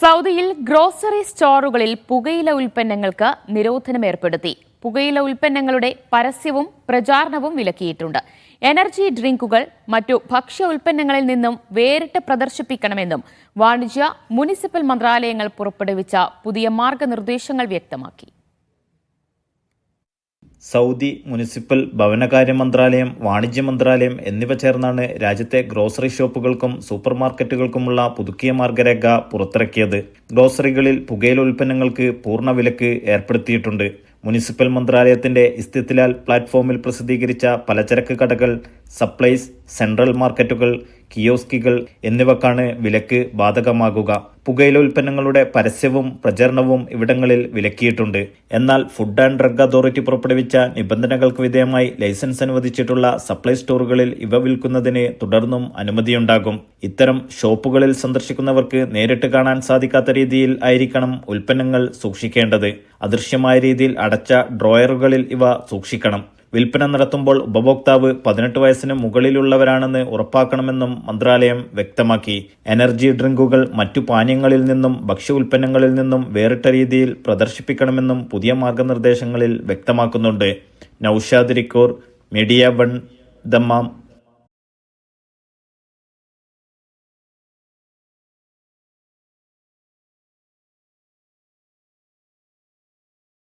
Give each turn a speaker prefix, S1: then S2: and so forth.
S1: സൗദിയിൽ ഗ്രോസറി സ്റ്റോറുകളിൽ പുകയില ഉൽപ്പന്നങ്ങൾക്ക് നിരോധനം ഏർപ്പെടുത്തി. പുകയില ഉൽപ്പന്നങ്ങളുടെ പരസ്യവും പ്രചാരണവും വിലക്കിയിട്ടുണ്ട്. എനർജി ഡ്രിങ്കുകൾ മറ്റു ഭക്ഷ്യ ഉൽപ്പന്നങ്ങളിൽ നിന്നും വേറിട്ട് പ്രദർശിപ്പിക്കണമെന്നും വാണിജ്യ മുനിസിപ്പൽ മന്ത്രാലയങ്ങൾ പുറപ്പെടുവിച്ച പുതിയ മാർഗനിർദ്ദേശങ്ങൾ വ്യക്തമാക്കി.
S2: സൗദി മുനിസിപ്പൽ ഭവനകാര്യ മന്ത്രാലയം, വാണിജ്യ മന്ത്രാലയം എന്നിവ ചേർന്നാണ് രാജ്യത്തെ ഗ്രോസറി ഷോപ്പുകൾക്കും സൂപ്പർ മാർക്കറ്റുകൾക്കുമുള്ള പുതുക്കിയ മാർഗരേഖ പുറത്തിറക്കിയത്. ഗ്രോസറികളിൽ പുകയില ഉൽപ്പന്നങ്ങൾക്ക് പൂർണ്ണ വിലക്ക് ഏർപ്പെടുത്തിയിട്ടുണ്ട്. മുനിസിപ്പൽ മന്ത്രാലയത്തിന്റെ ഇസ്തിത്ലാൽ പ്ലാറ്റ്ഫോമിൽ പ്രസിദ്ധീകരിച്ച പലചരക്ക് കടകൾ, സപ്ലൈസ്, സെൻട്രൽ മാർക്കറ്റുകൾ, കിയോസ്കുകൾ എന്നിവക്കാണ് വിലക്ക് ബാധകമാകുക. പുകയില ഉൽപ്പന്നങ്ങളുടെ പരസ്യവും പ്രചരണവും ഇവിടങ്ങളിൽ വിലക്കിയിട്ടുണ്ട്. എന്നാൽ ഫുഡ് ആൻഡ് ഡ്രഗ് അതോറിറ്റി പുറപ്പെടുവിച്ച നിബന്ധനകൾക്ക് വിധേയമായി ലൈസൻസ് അനുവദിച്ചിട്ടുള്ള സപ്ലൈ സ്റ്റോറുകളിൽ ഇവ വിൽക്കുന്നതിന് തുടർന്നും അനുമതിയുണ്ടാകും. ഇത്തരം ഷോപ്പുകളിൽ സന്ദർശിക്കുന്നവർക്ക് നേരിട്ട് കാണാൻ സാധിക്കാത്ത രീതിയിൽ ആയിരിക്കണം ഉൽപ്പന്നങ്ങൾ സൂക്ഷിക്കേണ്ടത്. അദൃശ്യമായ രീതിയിൽ അടച്ച ഡ്രോയറുകളിൽ ഇവ സൂക്ഷിക്കണം. വിൽപ്പന നടത്തുമ്പോൾ ഉപഭോക്താവ് 18 വയസ്സിന് മുകളിലുള്ളവരാണെന്ന് ഉറപ്പാക്കണമെന്നും മന്ത്രാലയം വ്യക്തമാക്കി. എനർജി ഡ്രിങ്കുകൾ മറ്റു പാനീയങ്ങളിൽ നിന്നും ഭക്ഷ്യ ഉൽപ്പന്നങ്ങളിൽ നിന്നും വേറിട്ട രീതിയിൽ പ്രദർശിപ്പിക്കണമെന്നും പുതിയ മാർഗനിർദ്ദേശങ്ങളിൽ വ്യക്തമാക്കുന്നുണ്ട്. Naushad റിക്കൂർ, media 1, Dammam.